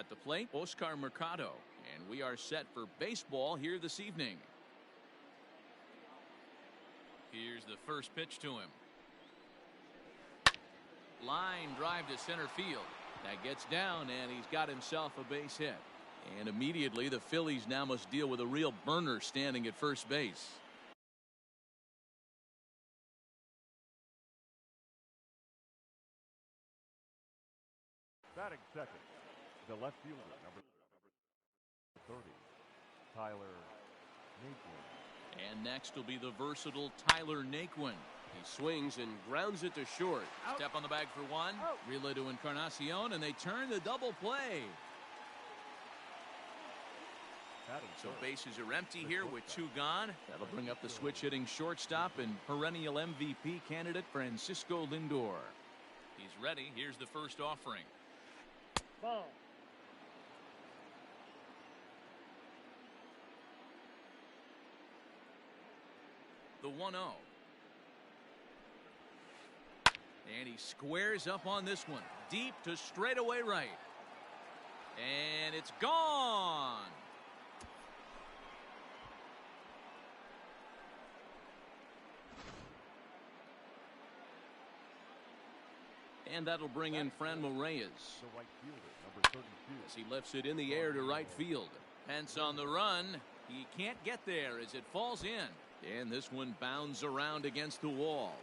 At the plate, Oscar Mercado. And we are set for baseball here this evening. Here's the first pitch to him. Line drive to center field. That gets down, and he's got himself a base hit. And immediately the Phillies now must deal with a real burner standing at first base. Batting second, the left fielder, number 30, Tyler Naquin. And next will be the versatile Tyler Naquin. He swings and grounds it to short. Out. Step on the bag for one. Out. Relay to Encarnacion, and they turn the double play. So bases are empty here with two gone. That'll bring up the switch hitting shortstop and perennial MVP candidate Francisco Lindor. He's ready. Here's the first offering. Ball. The 1-0. And he squares up on this one. Deep to straightaway right. And it's gone. And that'll bring in Franmil Reyes. The right fielder, number 32. As he lifts it in the air to right field. Pence on the run. He can't get there as it falls in. And this one bounds around against the wall.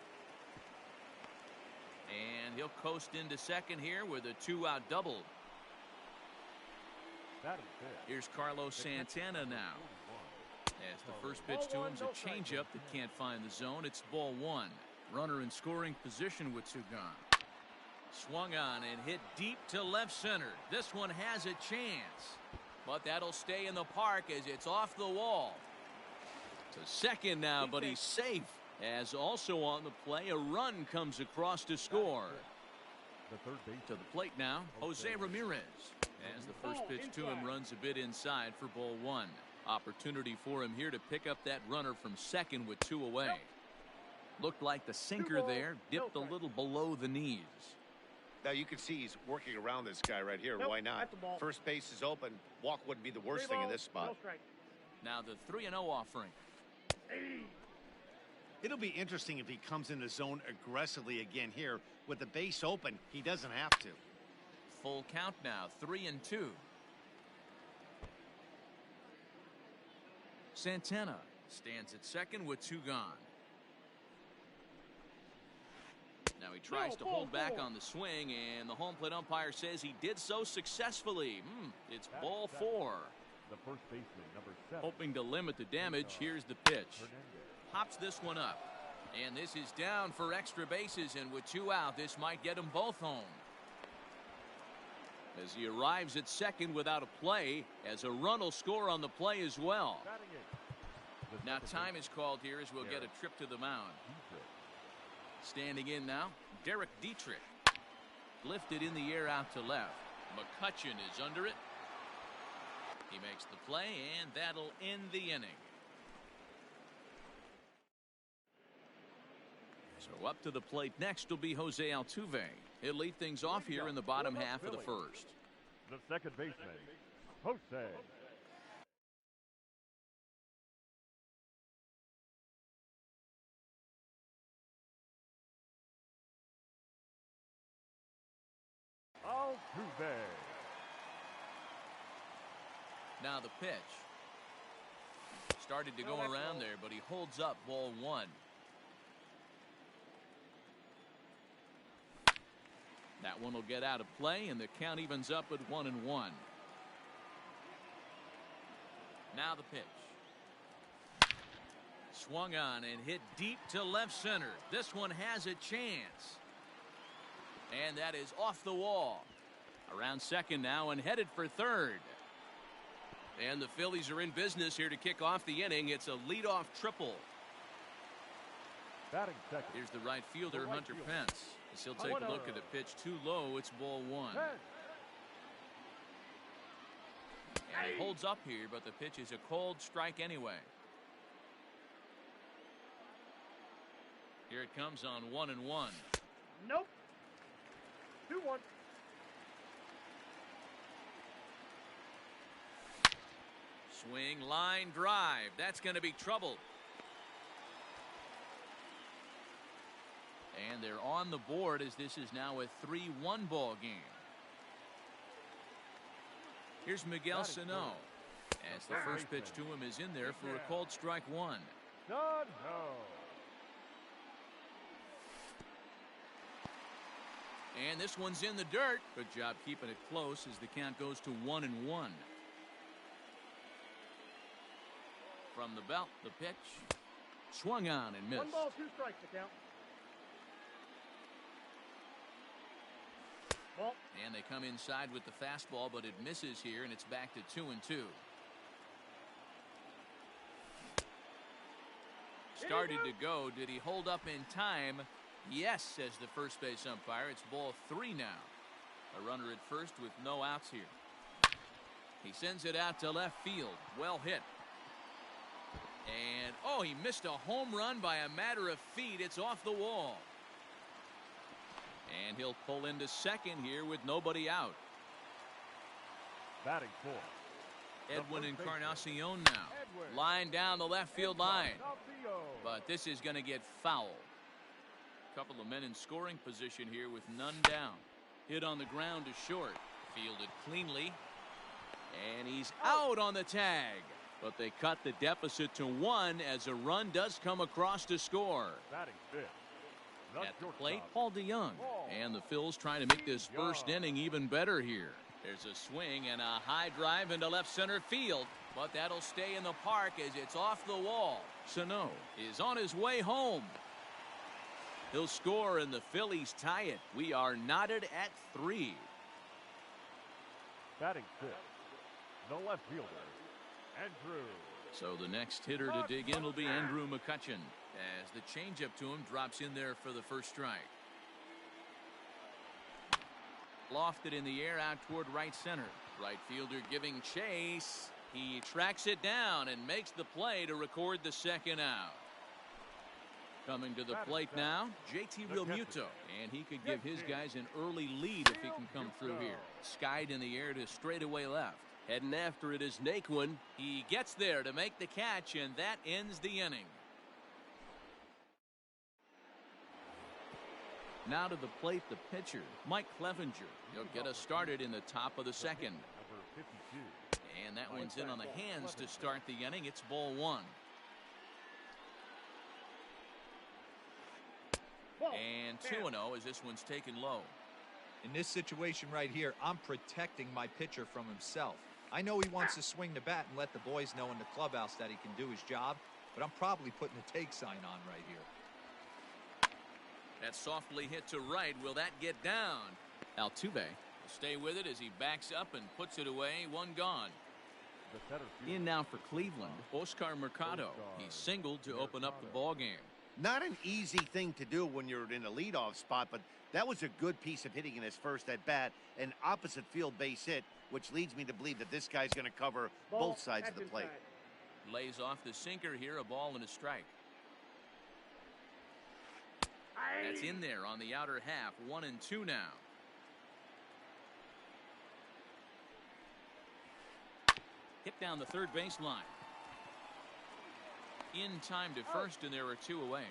And he'll coast into second here with a two-out double. Here's Carlos Santana now. As the first pitch to him is a changeup that can't find the zone. It's ball one. Runner in scoring position with two gone. Swung on and hit deep to left center. This one has a chance. But that'll stay in the park as it's off the wall. To second now, but he's safe. As also on the play, a run comes across to score. To the plate now, Jose Ramirez. As the first pitch to him runs a bit inside for ball one. Opportunity for him here to pick up that runner from second with two away. Looked like the sinker there dipped a little below the knees. Now you can see he's working around this guy right here. Why not? First base is open. Walk wouldn't be the worst thing in this spot. Now the 3-0 offering. It'll be interesting if he comes in the zone aggressively again here. With the base open, he doesn't have to. Full count now, 3-2. Santana stands at second with two gone. Now he tries to hold back on the swing, and the home plate umpire says he did so successfully. It's ball four. The first baseman, number 7. Hoping to limit the damage, here's the pitch. Hops this one up. And this is down for extra bases, and with two out, this might get them both home. As he arrives at second without a play, as a run will score on the play as well. Now time is called here as we'll get a trip to the mound. Standing in now, Derek Dietrich. Lifted in the air out to left. McCutchen is under it. He makes the play, and that'll end the inning. So up to the plate next will be Jose Altuve. He'll lead things off here in the bottom half of the first. The second baseman, Jose. Altuve. Now the pitch. Started to go around there, but he holds up ball one. That one will get out of play, and the count evens up at 1-1. Now the pitch. Swung on and hit deep to left center. This one has a chance. And that is off the wall. Around second now and headed for third. And the Phillies are in business here to kick off the inning. It's a leadoff triple. Batting second. Here's the right fielder, Hunter Pence. As he'll take a look at a pitch too low. It's ball one. And he holds up here, but the pitch is a cold strike anyway. Here it comes on 1-1. Nope. 2-1. Swing, line drive. That's going to be trouble. And they're on the board as this is now a 3-1 ball game. Here's Miguel Sano. As the first pitch to him is in there for a called strike one. And this one's in the dirt. Good job keeping it close as the count goes to 1-1. From the belt, the pitch. Swung on and missed. 1 ball, 2 strikes to count. Ball. And they come inside with the fastball, but it misses here, and it's back to 2-2. Started to go. Did he hold up in time? Yes, says the first base umpire. It's ball 3 now. A runner at first with no outs here. He sends it out to left field. Well hit. And, oh, he missed a home run by a matter of feet. It's off the wall. And he'll pull into second here with nobody out. Batting fourth. Edwin Encarnacion now. Line down the left field line. But this is going to get foul. Couple of men in scoring position here with none down. Hit on the ground to short. Fielded cleanly. And he's out on the tag. But they cut the deficit to 1 as a run does come across to score. Batting fifth. At the plate, Paul DeYoung. And the Phils trying to make this first inning even better here. There's a swing and a high drive into left center field. But that'll stay in the park as it's off the wall. Sano is on his way home. He'll score and the Phillies tie it. We are knotted at 3. Batting fifth. The left fielder, Andrew. So the next hitter to dig in will be Andrew McCutchen as the changeup to him drops in there for the first strike. Lofted in the air out toward right center. Right fielder giving chase. He tracks it down and makes the play to record the second out. Coming to the plate now, JT Realmuto, and he could give his guys an early lead if he can come through here. Skied in the air to straightaway left. Heading after it is Naquin. He gets there to make the catch, and that ends the inning. Now to the plate, the pitcher, Mike Clevenger. He'll get us started in the top of the second. Number 52. And that one's in on the hands to start the inning. It's ball 1. And 2-0 as this one's taken low. In this situation right here, I'm protecting my pitcher from himself. I know he wants to swing the bat and let the boys know in the clubhouse that he can do his job, but I'm probably putting a take sign on right here. That softly hit to right. Will that get down? Altuve will stay with it as he backs up and puts it away. 1 gone. The center fielder. In now for Cleveland, Oscar Mercado. He singled to open up the ball game. Not an easy thing to do when you're in a leadoff spot, but that was a good piece of hitting in his first at bat. An opposite field base hit, which leads me to believe that this guy's going to cover both sides of the plate. Lays off the sinker here, a ball and a strike. That's in there on the outer half. 1-2 now. Hit down the third baseline. In time to first, and there are 2 away.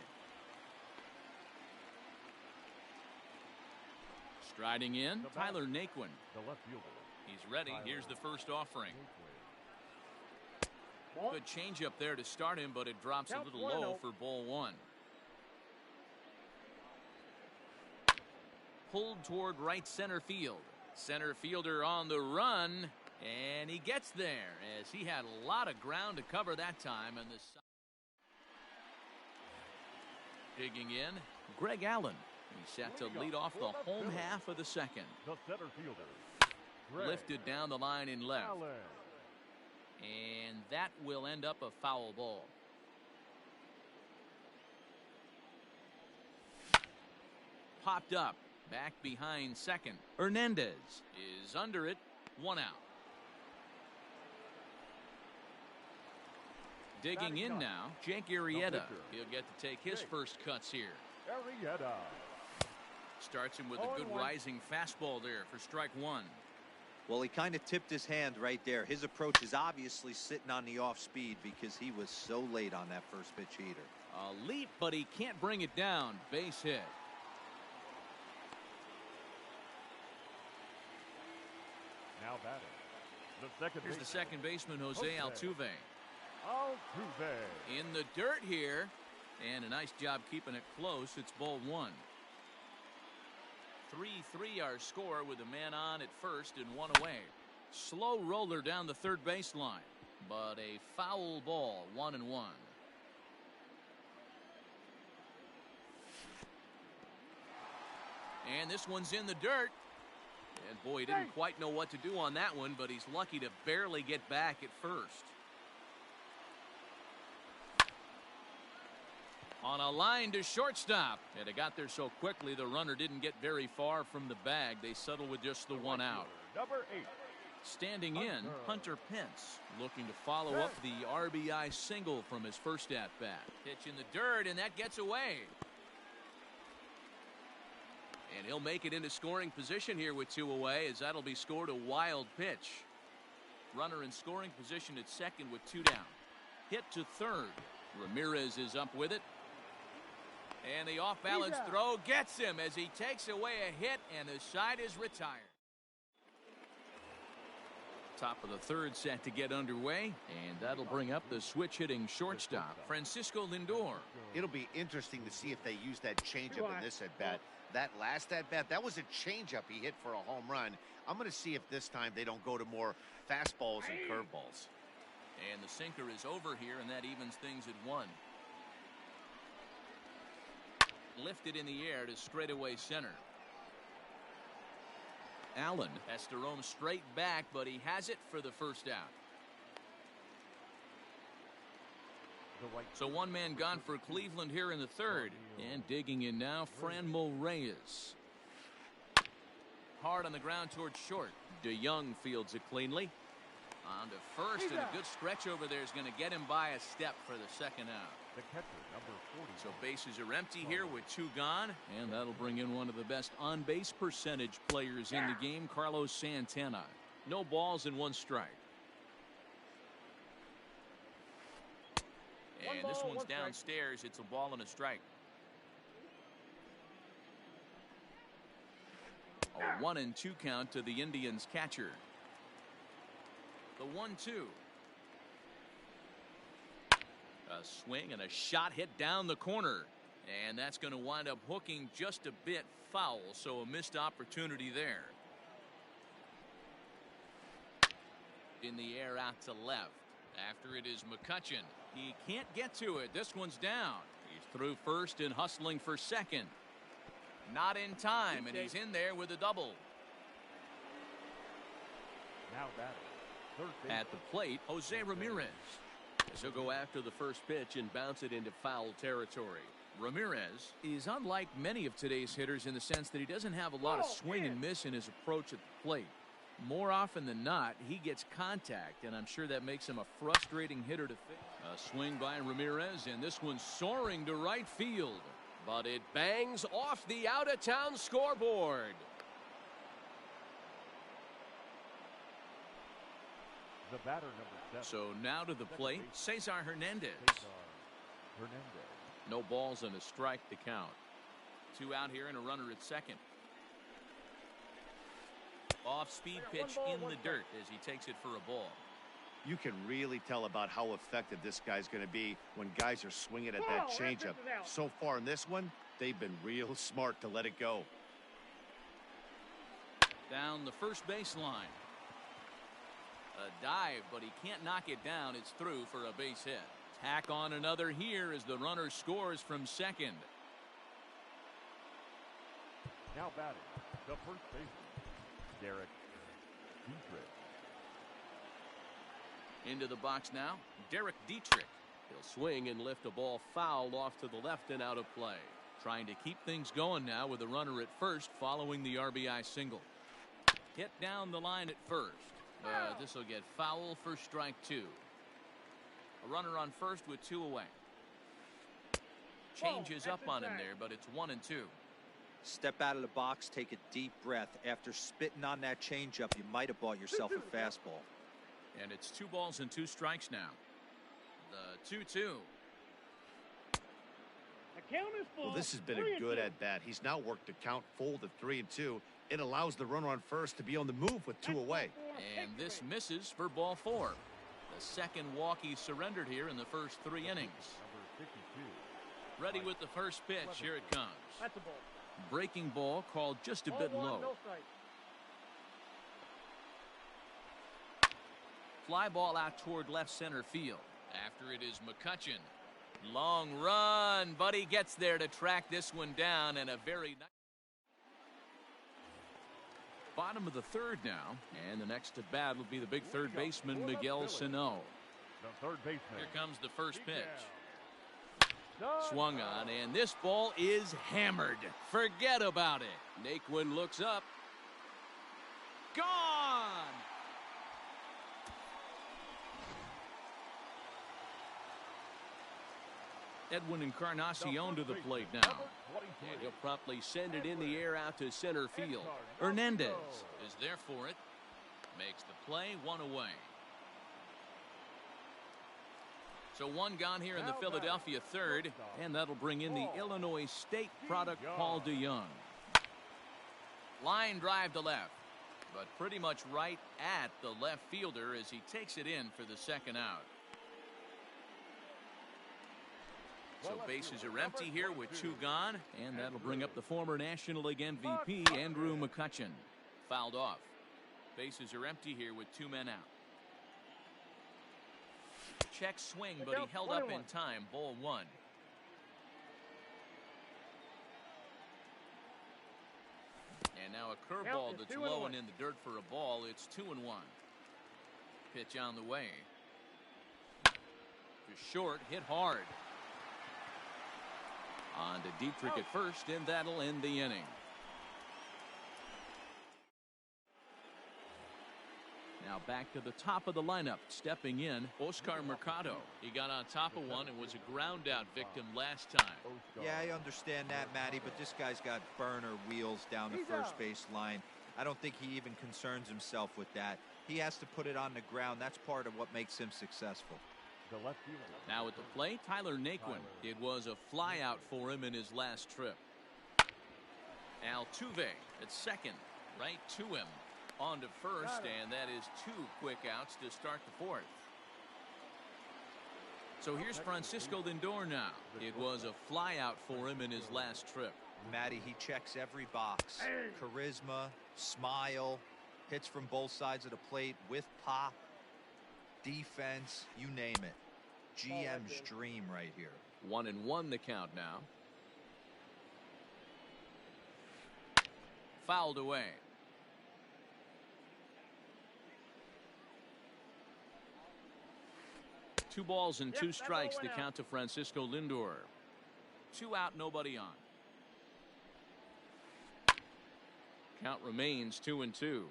Striding in, Tyler Naquin. The left fielder. He's ready. Here's the first offering. Good changeup there to start him, but it drops a little low for ball 1. Pulled toward right center field. Center fielder on the run, and he gets there as he had a lot of ground to cover that time. And the digging in, Greg Allen. He's set to lead off the home half of the second. The center fielder, Greg Lifted down the line in left. Allen. And that will end up a foul ball. Popped up. Back behind second. Hernandez is under it. 1 out. Digging in now, Jake Arrieta. He'll get to take his first cuts here. Arrieta. Starts him with a good rising fastball there for strike 1. Well, he kind of tipped his hand right there. His approach is obviously sitting on the off speed because he was so late on that first pitch heater. A leap, but he can't bring it down. Base hit. Now batting. The second Here's the baseman, second baseman, Jose Altuve. Altuve. In the dirt here. And a nice job keeping it close. It's ball one. 3-3 our score with a man on at first and one away. Slow roller down the third baseline. But a foul ball, 1-1. And this one's in the dirt. And boy, he didn't quite know what to do on that one, but he's lucky to barely get back at first. On a line to shortstop. And it got there so quickly the runner didn't get very far from the bag. They settle with just the one out. Number 8. Standing in, Hunter Pence, looking to follow up the RBI single from his first at-bat. Pitch in the dirt, and that gets away. And he'll make it into scoring position here with 2 away, as that'll be scored a wild pitch. Runner in scoring position at second with 2 down. Hit to third. Ramirez is up with it. And the off-balance throw gets him as he takes away a hit, and the side is retired. Top of the third set to get underway, and that'll bring up the switch-hitting shortstop, Francisco Lindor. It'll be interesting to see if they use that changeup in this at-bat. That last at-bat, that was a changeup he hit for a home run. I'm going to see if this time they don't go to more fastballs and curveballs. And the sinker is over here, and that evens things at 1. Lifted in the air to straightaway center. Allen has to roam straight back, but he has it for the first out. So one man gone for Cleveland here in the third. And digging in now, Franmil Reyes. Hard on the ground towards short. DeYoung fields it cleanly. On to first, and a good stretch over there is going to get him by a step for the second out. The catcher, number 40. So bases are empty here with 2 gone, and that'll bring in one of the best on-base percentage players in the game, Carlos Santana. No balls and 1 strike. And this one's downstairs. It's a ball and a strike. A 1-2 count to the Indians catcher. The 1-2. A swing and a shot hit down the corner. And that's going to wind up hooking just a bit foul, so a missed opportunity there. In the air out to left. After it is McCutchen. He can't get to it. This one's down. He's through first and hustling for second. Not in time, and he's in there with a double. Now batting. Third base. At the plate, Jose Ramirez. As he'll go after the first pitch and bounce it into foul territory. Ramirez is unlike many of today's hitters in the sense that he doesn't have a lot of swing and miss in his approach at the plate. More often than not, he gets contact, and I'm sure that makes him a frustrating hitter to face. A swing by Ramirez, and this one's soaring to right field. But it bangs off the out-of-town scoreboard. The batter, number 7. So now to the plate, Cesar Hernandez. No balls and a strike to count. 2 out here and a runner at second. Off-speed pitch in the dirt as he takes it for a ball. You can really tell about how effective this guy's going to be when guys are swinging at that changeup. So far in this one, they've been real smart to let it go. Down the first baseline. A dive, but he can't knock it down. It's through for a base hit. Tack on another here as the runner scores from second. Now batting. The first baseman, Derek Dietrich. Into the box now, Derek Dietrich. He'll swing and lift a ball foul off to the left and out of play. Trying to keep things going now with a runner at first following the RBI single. Hit down the line at first. This will get foul for strike 2. A runner on first with 2 away. Changes up on him there, but it's 1-2. Step out of the box, take a deep breath. After spitting on that changeup, you might have bought yourself a fastball. And it's 2 balls and 2 strikes now. The 2-2. Well, this has been a good at bat. He's now worked the count full to 3-2. It allows the runner on first to be on the move with 2 away. And this misses for ball 4. The second walk he surrendered here in the first 3 innings. Ready with the first pitch. Here it comes. That's a ball. Breaking ball called just a bit low. No strike. Fly ball out toward left center field. After it is McCutchen. Long run, but he gets there to track this one down, and a very nice. Bottom of the 3rd now, and the next at bat will be the big third baseman Miguel Sano. The third baseman. Here comes the first pitch. Swung on, and this ball is hammered. Forget about it. Naquin looks up. Gone! Edwin Encarnacion to the plate now. And he'll promptly send it in the air out to center field. Hernandez is there for it. Makes the play, 1 away. So 1 gone here in the Philadelphia 3rd, and that'll bring in the Illinois State product, Paul DeYoung. Line drive to left, but pretty much right at the left fielder as he takes it in for the 2nd out. So bases are empty here with 2 gone, and that'll bring up the former National League MVP, Andrew McCutchen. Fouled off. Bases are empty here with 2 men out. Check swing, but he held up in time. Ball 1. And now a curveball that's low and in the dirt for a ball. It's 2-1. Pitch on the way. To short, hit hard. On to Dietrich at first, and that'll end the inning. Now back to the top of the lineup. Stepping in, Oscar Mercado. He got on top of one and was a ground out victim last time. Yeah, I understand that, Matty, but this guy's got burner wheels down the first base line. I don't think he even concerns himself with that. He has to put it on the ground. That's part of what makes him successful. The left fielder. Now at the plate, Tyler Naquin. It was a fly out for him in his last trip. Altuve at second, right to him. On to first, and that is 2 quick outs to start the 4th. So here's Francisco Lindor now. It was a fly out for him in his last trip. Matty, he checks every box. Charisma, smile, hits from both sides of the plate with pop. Defense, you name it. GM's dream right here. 1-1 the count now. Fouled away. Two balls and 2 strikes the count to Francisco Lindor. 2 out, nobody on. Count remains 2-2.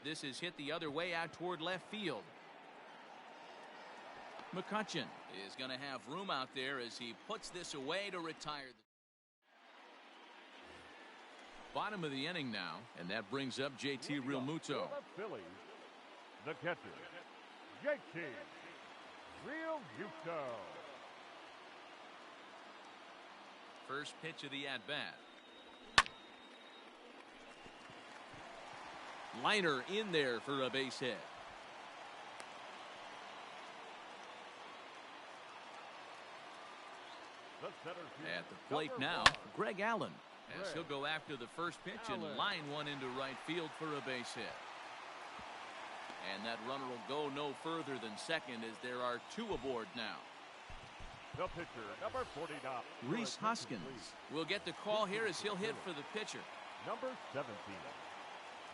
This is hit the other way out toward left field. McCutchen is going to have room out there as he puts this away to retire. Bottom of the inning now, and that brings up JT Realmuto. Phillies, the catcher, JT Realmuto. First pitch of the at-bat. Liner in there for a base hit. At the plate now, Greg Allen, as he'll go after the first pitch and line one into right field for a base hit. And that runner will go no further than second as there are 2 aboard now. The pitcher, number 49. Rhys Hoskins will get the call here as he'll hit for the pitcher. Number 17.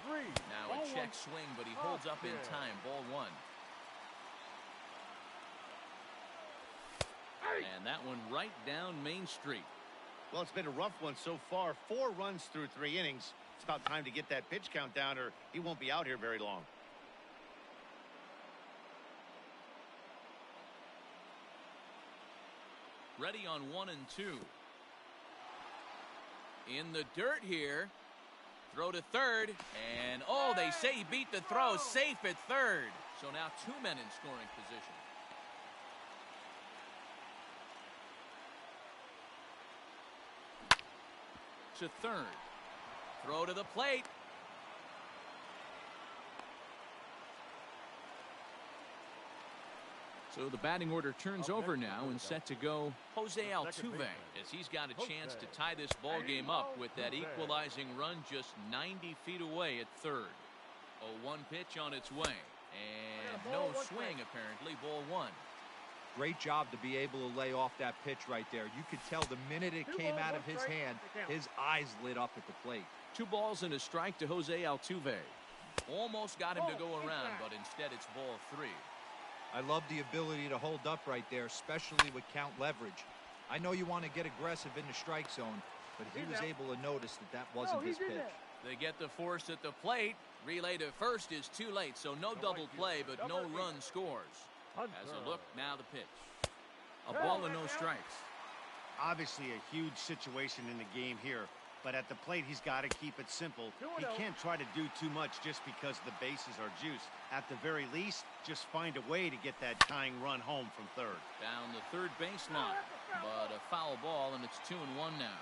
Now a check swing, but he holds up in time. Ball 1. And that one right down Main Street. Well, it's been a rough one so far. 4 runs through 3 innings. It's about time to get that pitch count down or he won't be out here very long. Ready on 1 and 2. In the dirt here. Throw to third. And, oh, they say he beat the throw. Safe at third. So now 2 men in scoring position. To third. Throw to the plate. So the batting order turns over now and set to go Jose Altuve as he's got a chance to tie this ball game up with that equalizing run just 90 feet away at third. A 1 pitch on its way. And no swing apparently. Ball 1. Great job to be able to lay off that pitch right there. You could tell the minute it came out of his hand, his eyes lit up at the plate. 2 balls and a strike to Jose Altuve. Almost got him to go around, but instead it's ball 3. I love the ability to hold up right there, especially with count leverage. I know you want to get aggressive in the strike zone, but he was able to notice that that wasn't his pitch. They get the force at the plate. Relay to first is too late, so no double play, but no run scores. As a look, now the pitch. A ball and no strikes. Obviously a huge situation in the game here, but at the plate he's got to keep it simple. He can't try to do too much just because the bases are juiced. At the very least, just find a way to get that tying run home from third. Down the third baseline, but a foul ball, and it's 2-1 now.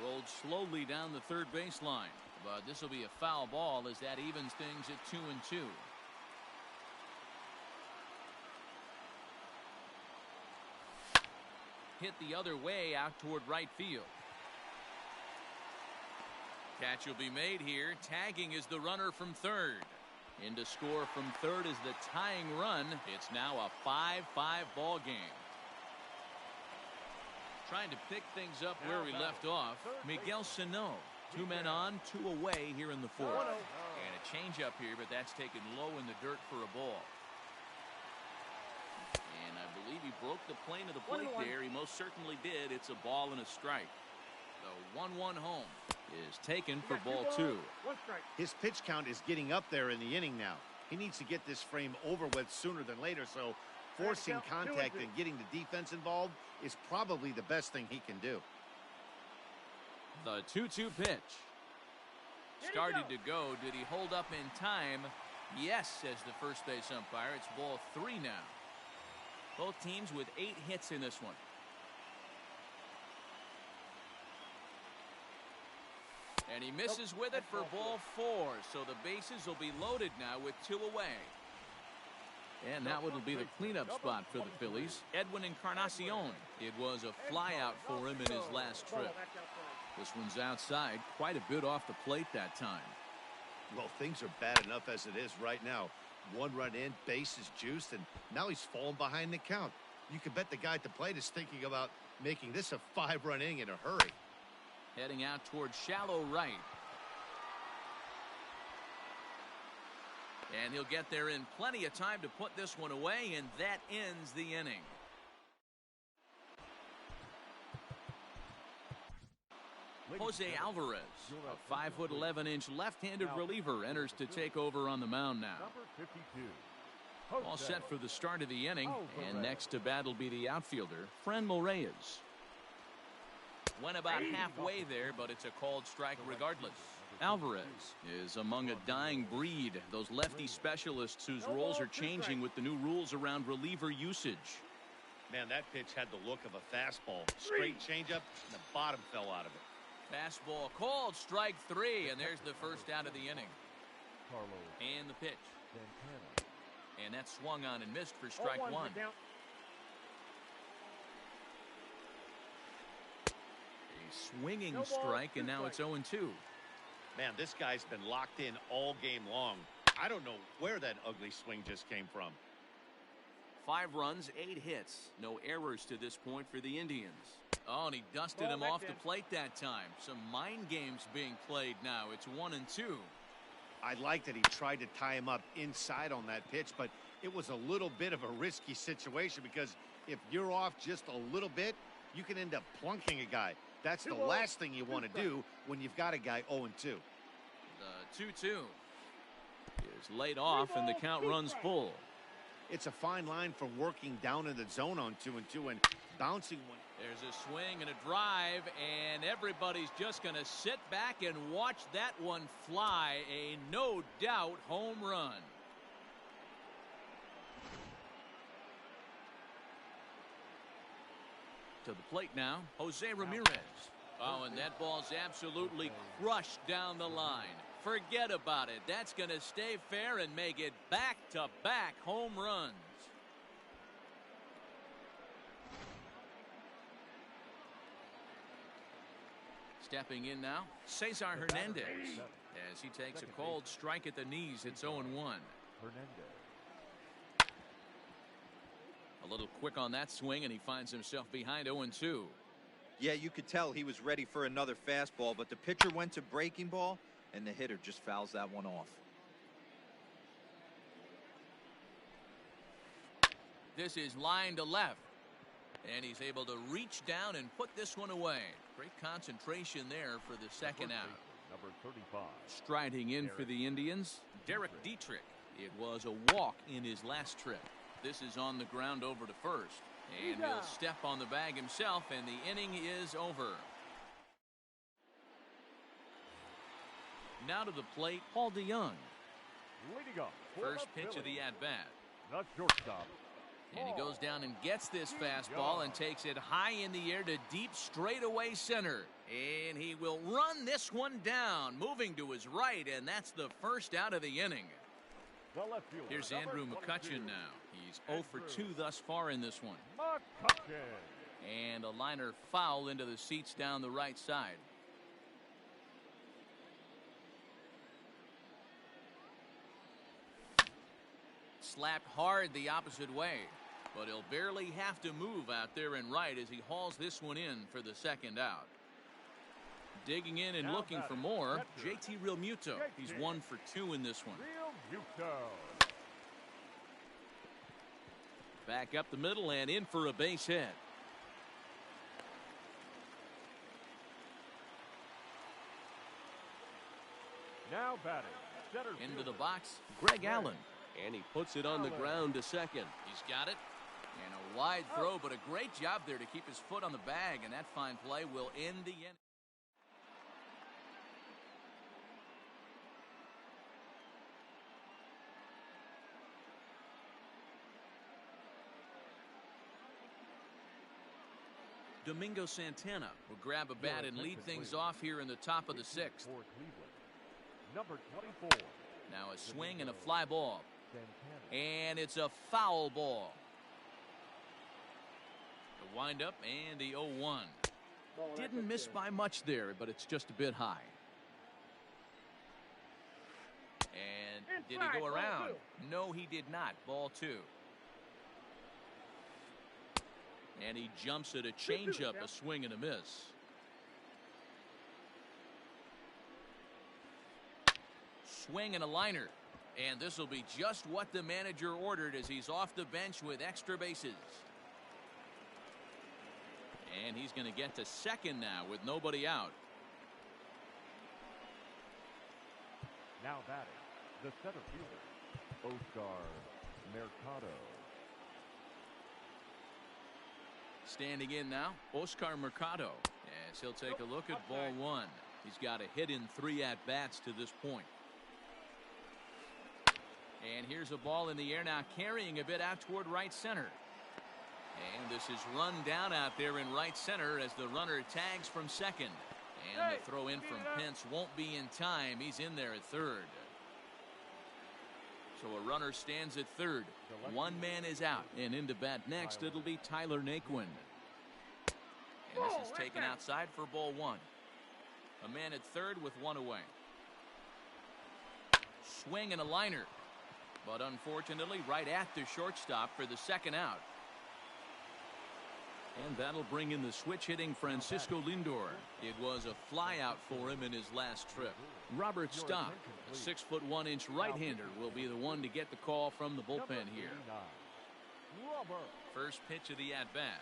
Rolled slowly down the third baseline, but this will be a foul ball as that evens things at 2-2. Hit the other way out toward right field. Catch will be made here. Tagging is the runner from third. In to score from third is the tying run. It's now a 5-5 ball game. Trying to pick things up where we left off. Miguel Sano. 2 men on, 2 away here in the 4th. And a changeup here, but that's taken low in the dirt for a ball. And I believe he broke the plane of the plate there. He most certainly did. It's a ball and a strike. The 1-1 home is taken for ball 2. His pitch count is getting up there in the inning now. He needs to get this frame over with sooner than later, so forcing contact and getting the defense involved is probably the best thing he can do. The 2-2 pitch. Started to go. Did he hold up in time? Yes, says the first base umpire. It's ball 3 now. Both teams with 8 hits in this one. And he misses with it for ball 4. So the bases will be loaded now with 2 away. And that will be the cleanup spot for the Phillies. Edwin Encarnacion. It was a flyout for him in his last trip. This one's outside, quite a bit off the plate that time. Well, things are bad enough as it is right now. 1 run in, base is juiced, and now he's falling behind the count. You can bet the guy at the plate is thinking about making this a 5-run inning in a hurry. Heading out towards shallow right. And he'll get there in plenty of time to put this one away, and that ends the inning. Jose Alvarez, a 5'11" left-handed reliever, enters to take over on the mound now. All set for the start of the inning, and next to bat will be the outfielder, Franmil Reyes. Went about halfway there, but it's a called strike regardless. Alvarez is among a dying breed, those lefty specialists whose roles are changing with the new rules around reliever usage. Man, that pitch had the look of a fastball. Straight changeup, and the bottom fell out of it. Fastball called, strike 3, and there's the first out of the inning. And the pitch. And that swung on and missed for strike 1. A swinging strike, and now it's 0-2. Man, this guy's been locked in all game long. I don't know where that ugly swing just came from. 5 runs, 8 hits. No errors to this point for the Indians. Oh, and he dusted him off the plate that time. Some mind games being played now. It's 1-2. I like that he tried to tie him up inside on that pitch, but it was a little bit of a risky situation because if you're off just a little bit, you can end up plunking a guy. That's the last thing you want to do when you've got a guy 0-2. The 2-2 is laid off, and the count runs full. It's a fine line from working down in the zone on 2-2 and bouncing one. There's a swing and a drive, and everybody's just going to sit back and watch that one fly. A no doubt home run. To the plate now, Jose Ramirez. Oh, and that ball's absolutely crushed down the line. Forget about it. That's going to stay fair and make it back-to-back home runs. Stepping in now, Cesar Hernandez. As he takes a cold strike at the knees, it's 0-1. A little quick on that swing, and he finds himself behind 0-2. Yeah, you could tell he was ready for another fastball, but the pitcher went to breaking ball, and the hitter just fouls that one off. This is line to left, and he's able to reach down and put this one away. Great concentration there for the second out. Number 35. Striding in for the Indians, Derek Dietrich. It was a walk in his last trip. This is on the ground over to first, and he'll step on the bag himself, and the inning is over. Now to the plate, Paul DeYoung. Leading up. First pitch of the at-bat. The shortstop. And he goes down and gets this fastball and takes it high in the air to deep straightaway center. And he will run this one down, moving to his right, and that's the first out of the inning. The left fielder, Here's Andrew McCutchen now. He's 0 for 2 thus far in this one. McCutchen. And a liner foul into the seats down the right side. Slapped hard the opposite way, but he'll barely have to move out there and right as he hauls this one in for the second out. Digging in and looking for more, JT Realmuto. He's 1 for 2 in this one. Realmuto. Back up the middle and in for a base hit. Now batting. Center Into the fielder. box, Greg Allen. And he puts it on the ground to second. He's got it. And a wide throw, but a great job there to keep his foot on the bag, and that fine play will end the inning. Domingo Santana will grab a bat and lead things off here in the top of the 6th. For Cleveland. Number 24. Now a swing and a fly ball. Santana. And it's a foul ball. The windup and the 0-1. Didn't miss by much there, but it's just a bit high. And did he go around? No, he did not. Ball 2. And he jumps at a changeup, a swing and a miss. Swing and a liner. And this will be just what the manager ordered as he's off the bench with extra bases. And he's going to get to second now with nobody out. Now batting. The center fielder. Oscar Mercado. Standing in now, Oscar Mercado. As he'll take a look at ball 1. He's got a hit in 3 at-bats to this point. And here's a ball in the air now, carrying a bit out toward right center. And this is run down out there in right center as the runner tags from second. And the throw in from Pence won't be in time. He's in there at third. So a runner stands at third. One man is out. And into bat next, it'll be Tyler Naquin. And this is taken outside for ball 1. A man at third with 1 away. Swing and a liner. But unfortunately, right at the shortstop for the second out. And that'll bring in the switch-hitting Francisco Lindor. It was a flyout for him in his last trip. Robert Stock, a 6'1" right-hander, will be the one to get the call from the bullpen here. First pitch of the at-bat.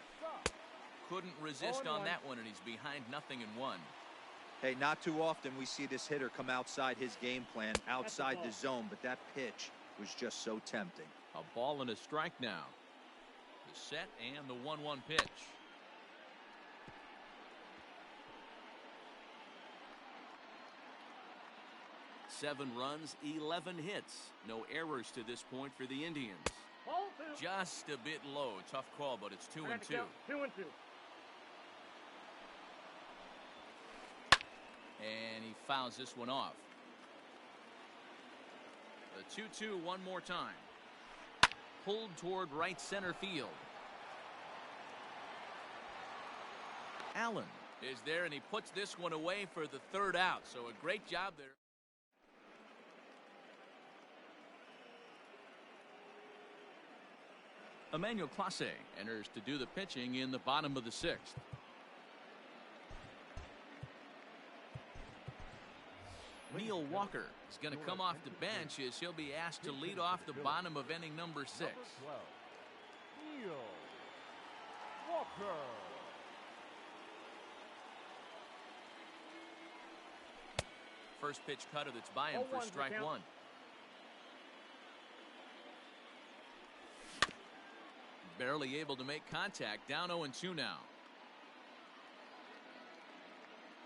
Couldn't resist on that one, and he's behind 0-1. Hey, not too often we see this hitter come outside his game plan, outside the zone, but that pitch was just so tempting. A ball and a strike now. The set and the 1-1 pitch. Seven runs, 11 hits. No errors to this point for the Indians. Just a bit low. Tough call, but it's 2-2. 2-2. And he fouls this one off. The 2-2 one more time. Pulled toward right center field. Allen is there, and he puts this one away for the third out. So a great job there. Emmanuel Clase enters to do the pitching in the bottom of the sixth. Neil Walker is going to come off the bench as he'll be asked to lead off the bottom of inning number 6. Neil Walker. First pitch cutter that's by him for strike one. Barely able to make contact. Down 0-2 now.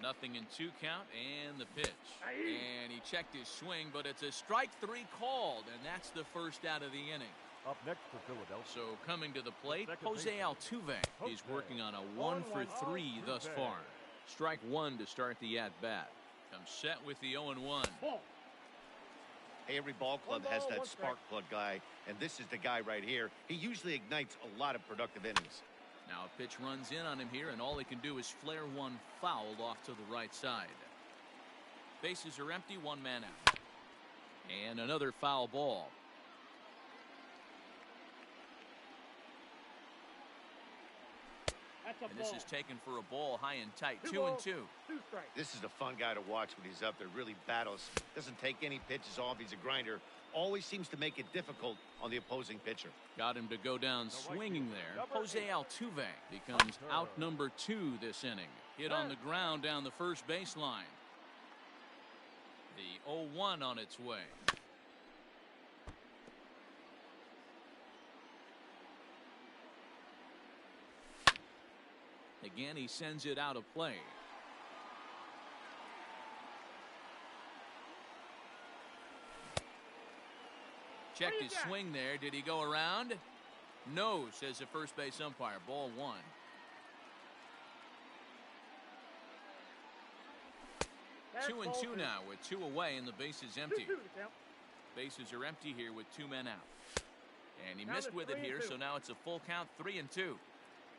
Nothing in 2 count, and the pitch. And he checked his swing, but it's a strike 3 called, and that's the first out of the inning. Up next for Philadelphia. So coming to the plate, Jose Altuve. He's working on a 1 for 3 thus far. Strike 1 to start the at-bat. Comes set with the 0-1. Hey, every ball club has that spark plug guy, and this is the guy right here. He usually ignites a lot of productive innings. Now a pitch runs in on him here, and all he can do is flare one fouled off to the right side. Bases are empty, 1 man out. And another foul ball. And this is taken for a ball high and tight. 2-2. This is a fun guy to watch when he's up there. Really battles. Doesn't take any pitches off. He's a grinder. Always seems to make it difficult on the opposing pitcher. Got him to go down swinging there. Jose Altuve becomes out number 2 this inning. Hit on the ground down the first baseline. The 0-1 on its way. Again, he sends it out of play. Checked his swing there. Did he go around? No, says the first base umpire. Ball 1. Two and two now with 2 away and the base is empty. Bases are empty here with 2 men out. And he missed with it here, so now it's a full count, 3-2.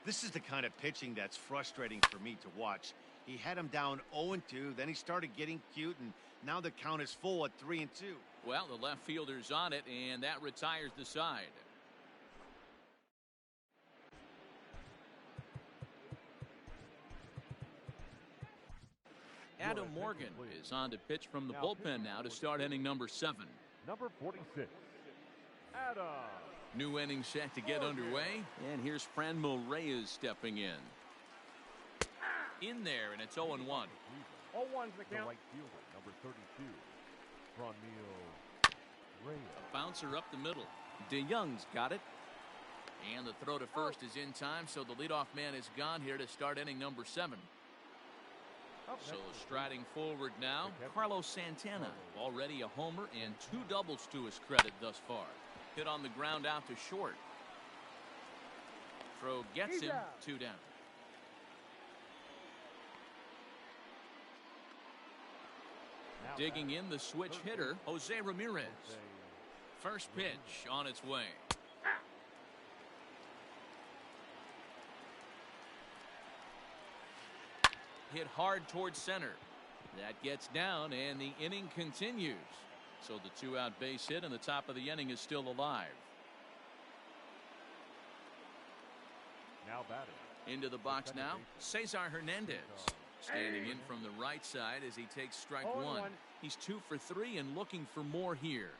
This is the kind of pitching that's frustrating for me to watch. He had him down 0-2, then he started getting cute, and now the count is full at 3-2. Well, the left fielder's on it, and that retires the side. Adam Morgan is on to pitch from the bullpen now to start inning number 7. Number 46, Adam. New inning set to get underway, and here's Franmil Reyes stepping in. In there, and it's 0-1. 0-1's the count. Right fielder, number 32, Franmil Reyes. A bouncer up the middle. DeYoung's got it. And the throw to first is in time, so the leadoff man is gone here to start inning number 7. So striding forward now, Carlos Santana. Already a homer and 2 doubles to his credit thus far. Hit on the ground out to short. Throw gets him 2 down. Digging in the switch hitter, Jose Ramirez. First pitch on its way. Hit hard towards center. That gets down, and the inning continues. So the 2-out base hit, and the top of the inning is still alive. Now batting. Into the box now, Cesar Hernandez. Standing in from the right side as he takes strike 1. He's 2 for 3 and looking for more here.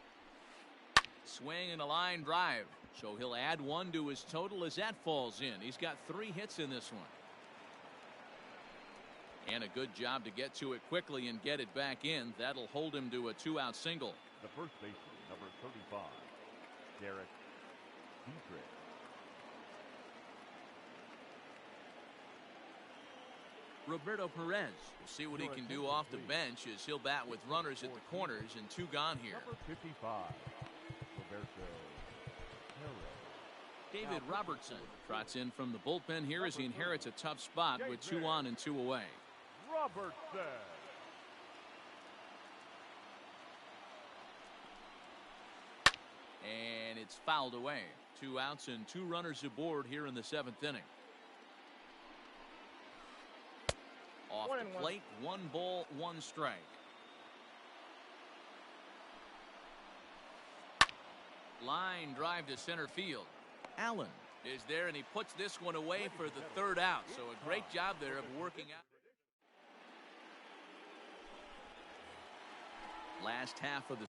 Swing and a line drive. So he'll add 1 to his total as that falls in. He's got 3 hits in this one. And a good job to get to it quickly and get it back in. That'll hold him to a 2-out single. The first baseman, number 35, Derek Dietrich. Roberto Perez will see what he can do off the bench as he'll bat with runners at the corners and 2 gone here. Number 55, Roberto Perez. David Robertson trots in from the bullpen here as he inherits a tough spot with 2 on and 2 away. Robertson. And it's fouled away. 2 outs and 2 runners aboard here in the 7th inning. Off the plate, 1 ball, 1 strike. Line drive to center field. Allen is there, and he puts this one away for the 3rd out. So a great job there of working out. Last half of the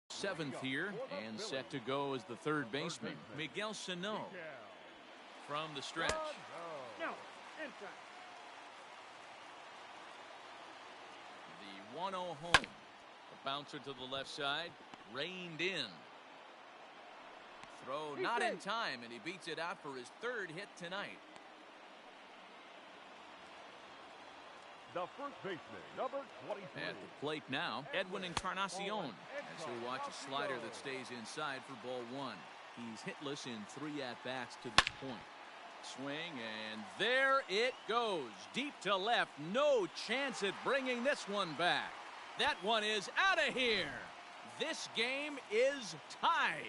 seventh here, and set to go as the 3rd baseman, Miguel Sano, from the stretch. No, inside. The 1-0 home. A bouncer to the left side, reined in. Throw not in time, and he beats it out for his 3rd hit tonight. The first baseman, number 23. At the plate now, Edwin Encarnacion, as he'll watch a slider that stays inside for ball 1. He's hitless in 3 at-bats to this point. Swing, and there it goes. Deep to left. No chance at bringing this one back. That one is out of here. This game is tied.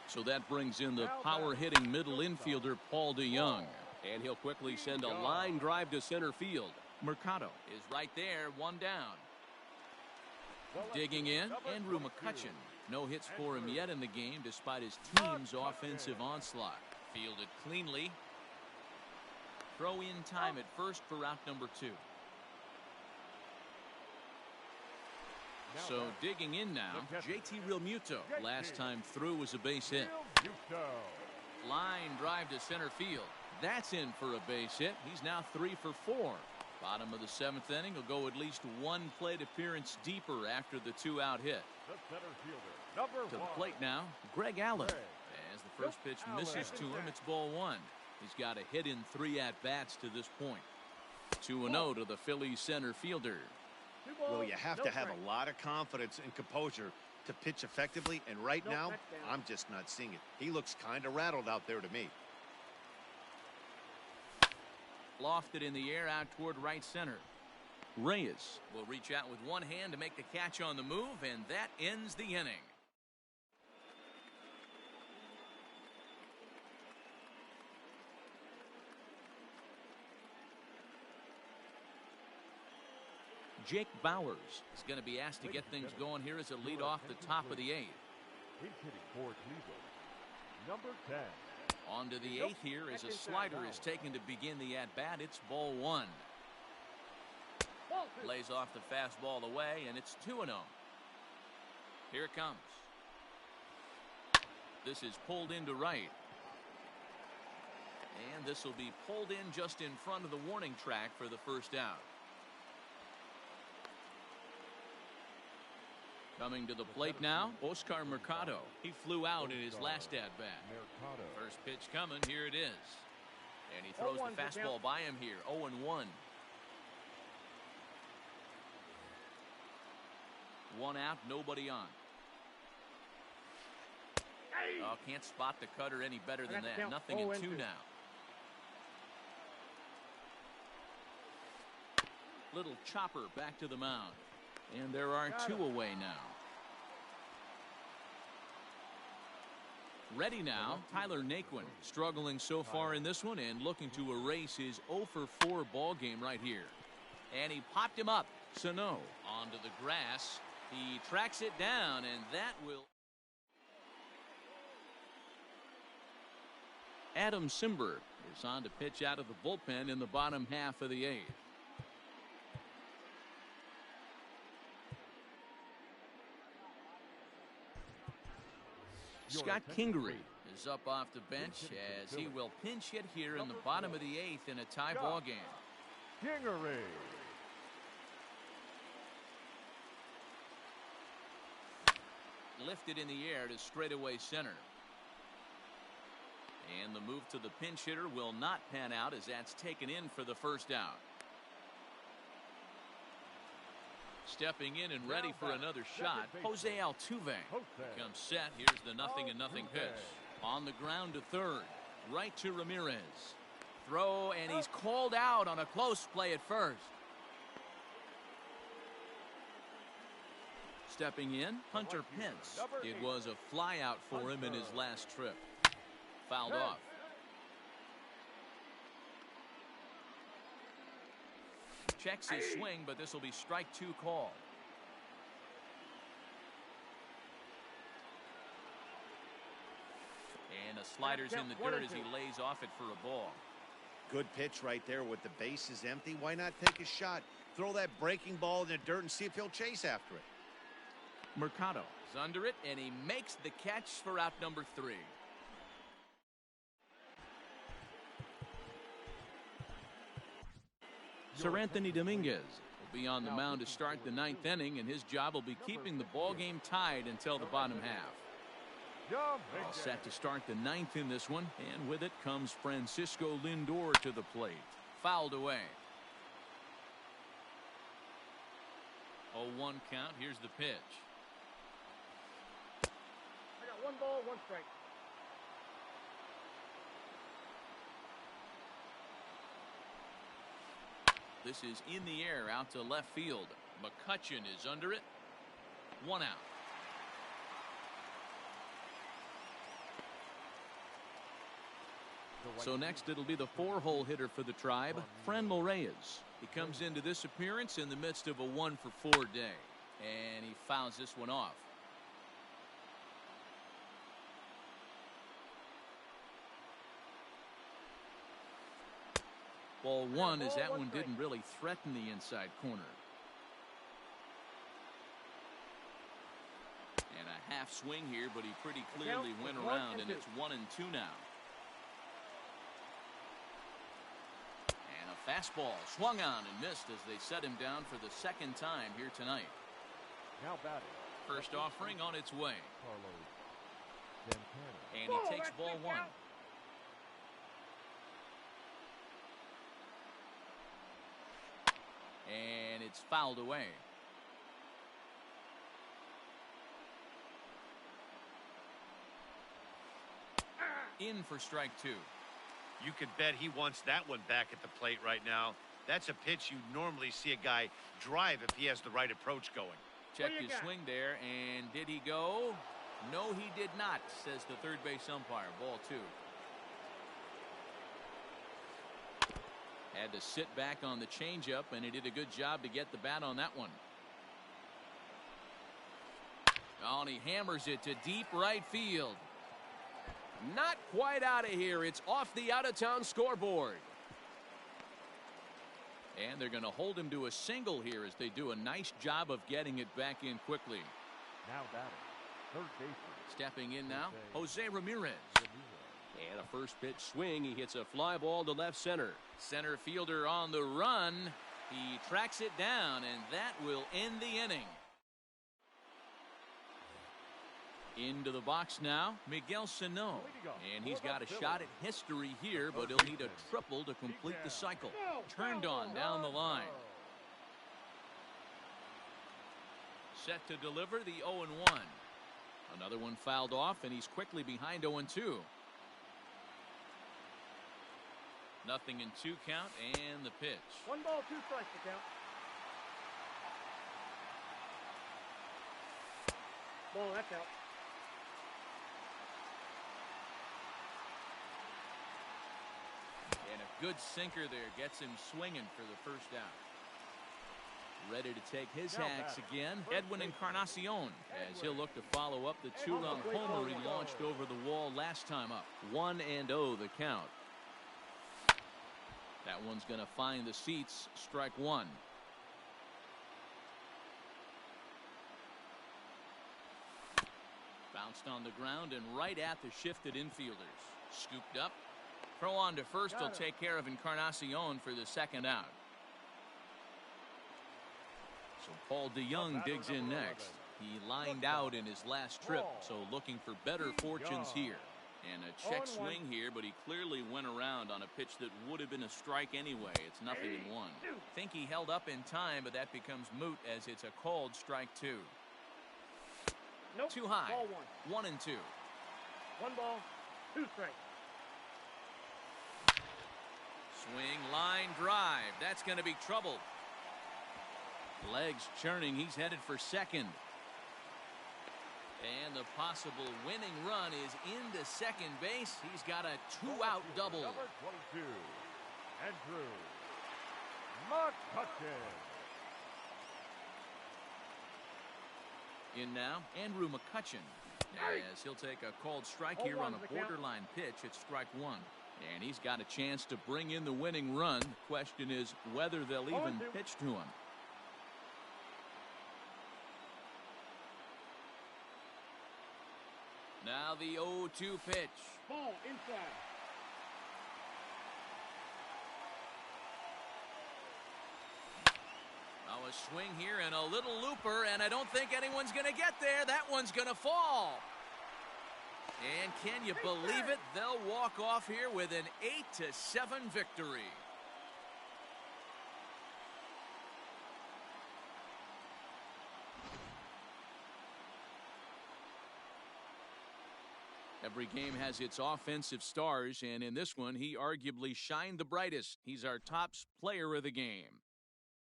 So that brings in the power-hitting middle infielder, Paul DeYoung. And he'll quickly send a line drive to center field. Mercado is right there, 1 down. Digging in, Andrew McCutchen. No hits for him yet in the game despite his team's offensive onslaught. Fielded cleanly. Throw in time at first for out number 2. So digging in now, JT Realmuto. Last time through was a base hit. Line drive to center field. That's in for a base hit. He's now 3 for 4. Bottom of the 7th inning will go at least 1 plate appearance deeper after the 2-out hit. To the plate now, Greg Allen. As the first pitch misses to him, it's ball 1. He's got a hit in 3 at-bats to this point. 2-0 to the Phillies center fielder. Well, you have to have a lot of confidence and composure to pitch effectively, and right now, I'm just not seeing it. He looks kind of rattled out there to me. Lofted in the air out toward right center. Reyes will reach out with 1 hand to make the catch on the move, and that ends the inning. Jake Bowers is going to be asked to get things going here as a lead off the top of the 8th. He's hitting for Cleveland, number 10. On to the 8th here as a slider is taken to begin the at-bat. It's ball 1. Lays off the fastball away, and it's 2-0. Here it comes. This is pulled into right. And this will be pulled in just in front of the warning track for the 1st out. Coming to the plate now, Oscar Mercado. He flew out in his last at-bat. First pitch coming, here it is. And he throws the fastball by him here, 0-1. 1 out, nobody on. Oh, can't spot the cutter any better than that. Nothing in 2 now. Little chopper back to the mound. And there are 2 away now. Ready now, Tyler Naquin, struggling so far in this one and looking to erase his 0 for 4 ball game right here. And he popped him up. Sano onto the grass. He tracks it down, and that will. Adam Simber is on to pitch out of the bullpen in the bottom half of the 8th. Scott Kingery is up off the bench as he will pinch hit here in the bottom of the 8th in a tie ball game. Kingery. Lifted in the air to straightaway center. And the move to the pinch hitter will not pan out as that's taken in for the first out. Stepping in and ready for another shot, Jose Altuve comes set. Here's the 0-0 pitch. On the ground to third. Right to Ramirez. Throw, and he's called out on a close play at first. Stepping in, Hunter Pence. It was a fly out for him in his last trip. Fouled off. Checks his swing, but this will be strike 2 call. And the slider's in the dirt as he lays off it for a ball. Good pitch right there with the bases empty. Why not take a shot? Throw that breaking ball in the dirt and see if he'll chase after it. Mercado is under it, and he makes the catch for out number 3. Sir Anthony Dominguez will be on the mound to start the 9th inning, and his job will be keeping the ball game tied until the bottom half. All set to start the 9th in this one, and with it comes Francisco Lindor to the plate. Fouled away. 0-1 count. Here's the pitch. I got 1 ball, 1 strike. This is in the air out to left field. McCutchen is under it. 1 out. So next it'll be the 4-hole hitter for the Tribe, Franmil Reyes. He comes into this appearance in the midst of a 1-for-4 day, and he fouls this one off. Ball 1 as that one didn't really threaten the inside corner. And a half swing here, but he pretty clearly went around, and it's 1-2 now. And a fastball swung on and missed as they set him down for the 2nd time here tonight. Now batting. First offering on its way. Santana. And he takes ball 1. And it's fouled away. In for strike 2. You could bet he wants that one back at the plate right now. That's a pitch you normally see a guy drive if he has the right approach going. Check his swing there, and did he go? No, he did not, says the third base umpire. Ball 2. Had to sit back on the changeup, and he did a good job to get the bat on that one. Oh, and he hammers it to deep right field. Not quite out of here. It's off the out-of-town scoreboard. And they're going to hold him to a single here as they do a nice job of getting it back in quickly. Now batting. Third baseman. Stepping in now, Jose Ramirez. And a first pitch swing. He hits a fly ball to left center. Center fielder on the run. He tracks it down, and that will end the inning. Into the box now, Miguel Sano. And he's got a shot at history here, but he'll need a triple to complete the cycle. Turned on down the line. Set to deliver the 0-1. Another one fouled off, and he's quickly behind 0-2. 0-2 count, and the pitch. 1 ball, 2 strikes to count. Ball, that's out. And a good sinker there gets him swinging for the first out. Ready to take his hacks again, Edwin Encarnacion, as he'll look to follow up the 2-run homer he launched over the wall last time up. 1-0 the count. That one's going to find the seats. Strike 1. Bounced on the ground and right at the shifted infielders. Scooped up. Throw on to first will take care of Encarnacion for the second out. So Paul DeYoung digs in next. He lined out in his last trip, so looking for better fortunes here. And a check swing here, but he clearly went around on a pitch that would have been a strike anyway. It's 0-1. Think he held up in time, but that becomes moot as it's a called strike 2. Nope. Too high. Ball 1 and 2. 1 ball, 2 strikes. Swing, line, drive. That's going to be trouble. Legs churning. He's headed for second. And the possible winning run is into second base. He's got a 2-out double. Number 22, Andrew McCutchen. In now, Andrew McCutchen. As he'll take a called strike here on a borderline pitch at strike 1. And he's got a chance to bring in the winning run. The question is whether they'll even pitch to him. Now the 0-2 pitch. Ball inside. Now a swing here and a little looper, and I don't think anyone's going to get there. That one's going to fall. And can you believe it? They'll walk off here with an 8-7 victory. Every game has its offensive stars, and in this one, he arguably shined the brightest. He's our top player of the game.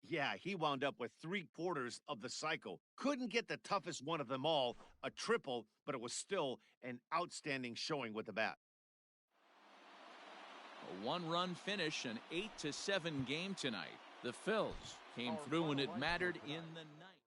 Yeah, he wound up with 3/4 of the cycle. Couldn't get the toughest one of them all, a triple, but it was still an outstanding showing with the bat. A 1-run finish, an 8-7 game tonight. The Phils came through and it mattered in the ninth.